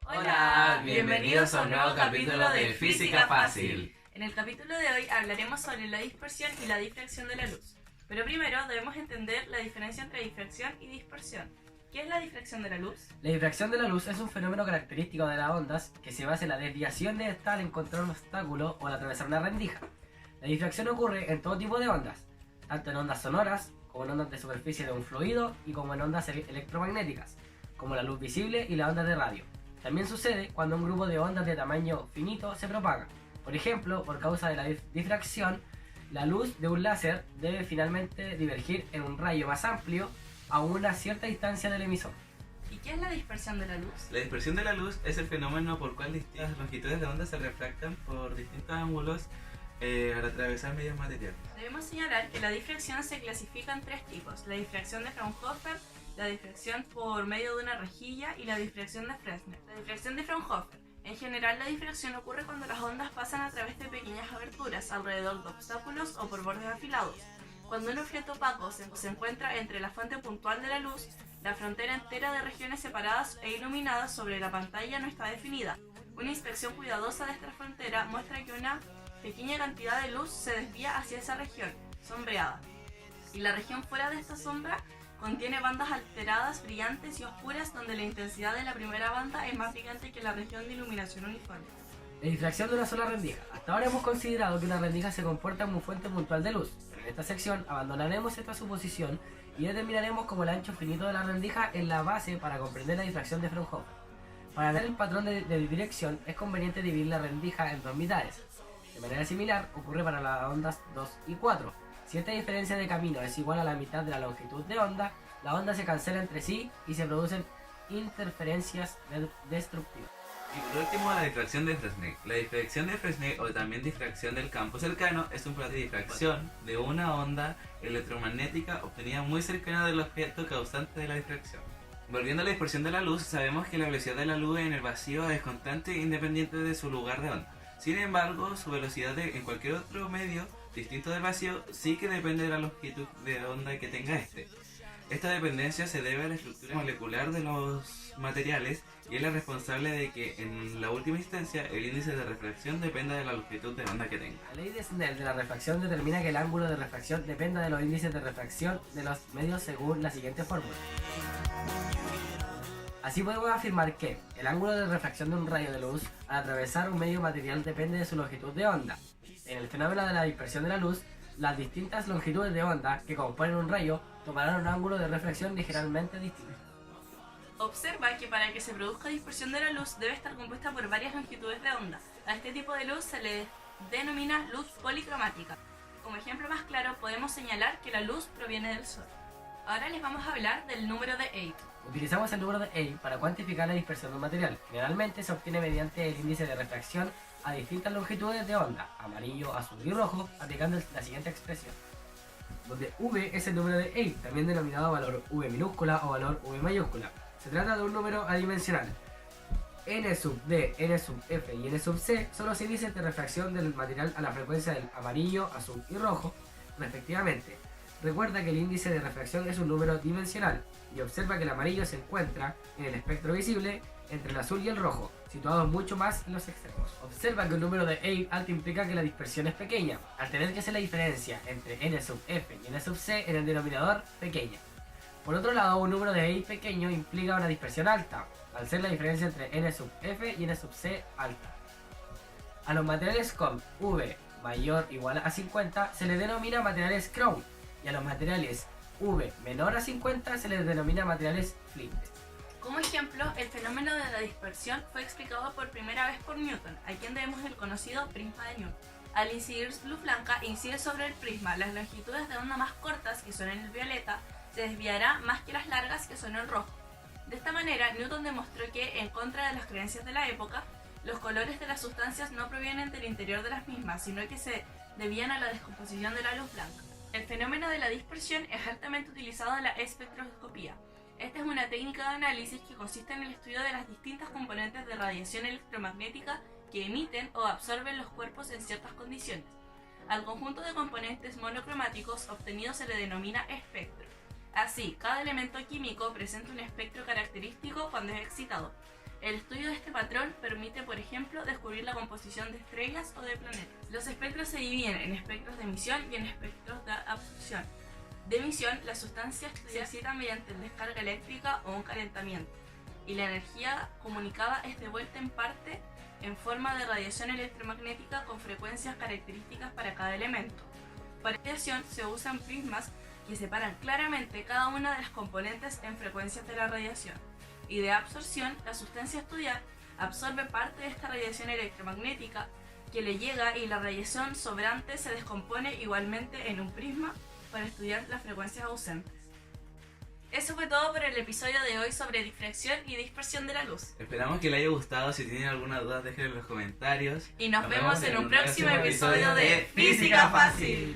Hola, bienvenidos a un nuevo capítulo de Física Fácil. En el capítulo de hoy hablaremos sobre la dispersión y la difracción de la luz. Pero primero debemos entender la diferencia entre difracción y dispersión. ¿Qué es la difracción de la luz? La difracción de la luz es un fenómeno característico de las ondas que se basa en la desviación de esta al encontrar un obstáculo o al atravesar una rendija. La difracción ocurre en todo tipo de ondas, tanto en ondas sonoras, como en ondas de superficie de un fluido y como en ondas electromagnéticas, como la luz visible y las ondas de radio. También sucede cuando un grupo de ondas de tamaño finito se propaga. Por ejemplo, por causa de la difracción, la luz de un láser debe finalmente divergir en un rayo más amplio a una cierta distancia del emisor. ¿Y qué es la dispersión de la luz? La dispersión de la luz es el fenómeno por cual distintas longitudes de onda se refractan por distintos ángulos al atravesar medios materiales. Debemos señalar que la difracción se clasifica en tres tipos: la difracción de Fraunhofer, la difracción por medio de una rejilla y la difracción de Fresnel. La difracción de Fraunhofer. En general, la difracción ocurre cuando las ondas pasan a través de pequeñas aberturas alrededor de obstáculos o por bordes afilados. Cuando un objeto opaco se encuentra entre la fuente puntual de la luz, la frontera entera de regiones separadas e iluminadas sobre la pantalla no está definida. Una inspección cuidadosa de esta frontera muestra que una pequeña cantidad de luz se desvía hacia esa región, sombreada, y la región fuera de esta sombra contiene bandas alteradas, brillantes y oscuras, donde la intensidad de la primera banda es más brillante que la región de iluminación uniforme. La difracción de una sola rendija. Hasta ahora hemos considerado que una rendija se comporta como fuente puntual de luz, pero en esta sección abandonaremos esta suposición y determinaremos como el ancho finito de la rendija es la base para comprender la difracción de Fraunhofer. Para ver el patrón de dirección es conveniente dividir la rendija en dos mitades. De manera similar ocurre para las ondas 2 y 4. Si esta diferencia de camino es igual a la mitad de la longitud de onda, la onda se cancela entre sí y se producen interferencias destructivas. Y por último, la difracción de Fresnel. La difracción de Fresnel, o también difracción del campo cercano, es un proceso de difracción de una onda electromagnética obtenida muy cercana del objeto causante de la difracción. Volviendo a la dispersión de la luz, sabemos que la velocidad de la luz en el vacío es constante independiente de su lugar de onda. Sin embargo, su velocidad en cualquier otro medio distinto del vacío sí que depende de la longitud de onda que tenga este. Esta dependencia se debe a la estructura molecular de los materiales y es la responsable de que en la última instancia el índice de refracción dependa de la longitud de onda que tenga. La ley de Snell de la refracción determina que el ángulo de refracción dependa de los índices de refracción de los medios según la siguiente fórmula. Así podemos afirmar que el ángulo de refracción de un rayo de luz al atravesar un medio material depende de su longitud de onda. En el fenómeno de la dispersión de la luz, las distintas longitudes de onda que componen un rayo tomarán un ángulo de refracción ligeramente distinto. Observa que para que se produzca dispersión de la luz debe estar compuesta por varias longitudes de onda. A este tipo de luz se le denomina luz policromática. Como ejemplo más claro podemos señalar que la luz proviene del sol. Ahora les vamos a hablar del número de Eight. Utilizamos el número de Eight para cuantificar la dispersión de un material. Generalmente se obtiene mediante el índice de refracción a distintas longitudes de onda, amarillo, azul y rojo, aplicando la siguiente expresión, donde V es el número de Eight, también denominado valor V minúscula o valor V mayúscula. Se trata de un número adimensional. N sub D, N sub F y N sub C son los índices de refracción del material a la frecuencia del amarillo, azul y rojo, respectivamente. Recuerda que el índice de refracción es un número dimensional y observa que el amarillo se encuentra en el espectro visible entre el azul y el rojo, situados mucho más en los extremos. Observa que un número de Eight alto implica que la dispersión es pequeña, al tener que ser la diferencia entre N sub F y N sub C en el denominador pequeña. Por otro lado, un número de Eight pequeño implica una dispersión alta, al ser la diferencia entre N sub F y N sub C alta. A los materiales con V mayor o igual a 50 se les denomina materiales Crown, y a los materiales V menor a 50 se les denomina materiales Flint. Como ejemplo, el fenómeno de la dispersión fue explicado por primera vez por Newton, a quien debemos el conocido prisma de Newton. Al incidir luz blanca, incide sobre el prisma las longitudes de onda más cortas, que son en el violeta, se desviará más que las largas, que son en rojo. De esta manera, Newton demostró que, en contra de las creencias de la época, los colores de las sustancias no provienen del interior de las mismas, sino que se debían a la descomposición de la luz blanca. El fenómeno de la dispersión es altamente utilizado en la espectroscopía. Esta es una técnica de análisis que consiste en el estudio de las distintas componentes de radiación electromagnética que emiten o absorben los cuerpos en ciertas condiciones. Al conjunto de componentes monocromáticos obtenidos se le denomina espectro. Así, cada elemento químico presenta un espectro característico cuando es excitado. El estudio de este patrón permite, por ejemplo, descubrir la composición de estrellas o de planetas. Los espectros se dividen en espectros de emisión y en espectros de absorción. De emisión, la sustancia se excita mediante descarga eléctrica o un calentamiento, y la energía comunicada es devuelta en parte en forma de radiación electromagnética con frecuencias características para cada elemento. Para radiación se usan prismas que separan claramente cada una de las componentes en frecuencias de la radiación. Y de absorción, la sustancia a estudiar absorbe parte de esta radiación electromagnética que le llega y la radiación sobrante se descompone igualmente en un prisma para estudiar las frecuencias ausentes. Eso fue todo por el episodio de hoy sobre difracción y dispersión de la luz. Esperamos que les haya gustado. Si tienen alguna duda, déjenlo en los comentarios. Y nos vemos en un próximo episodio de Física Fácil.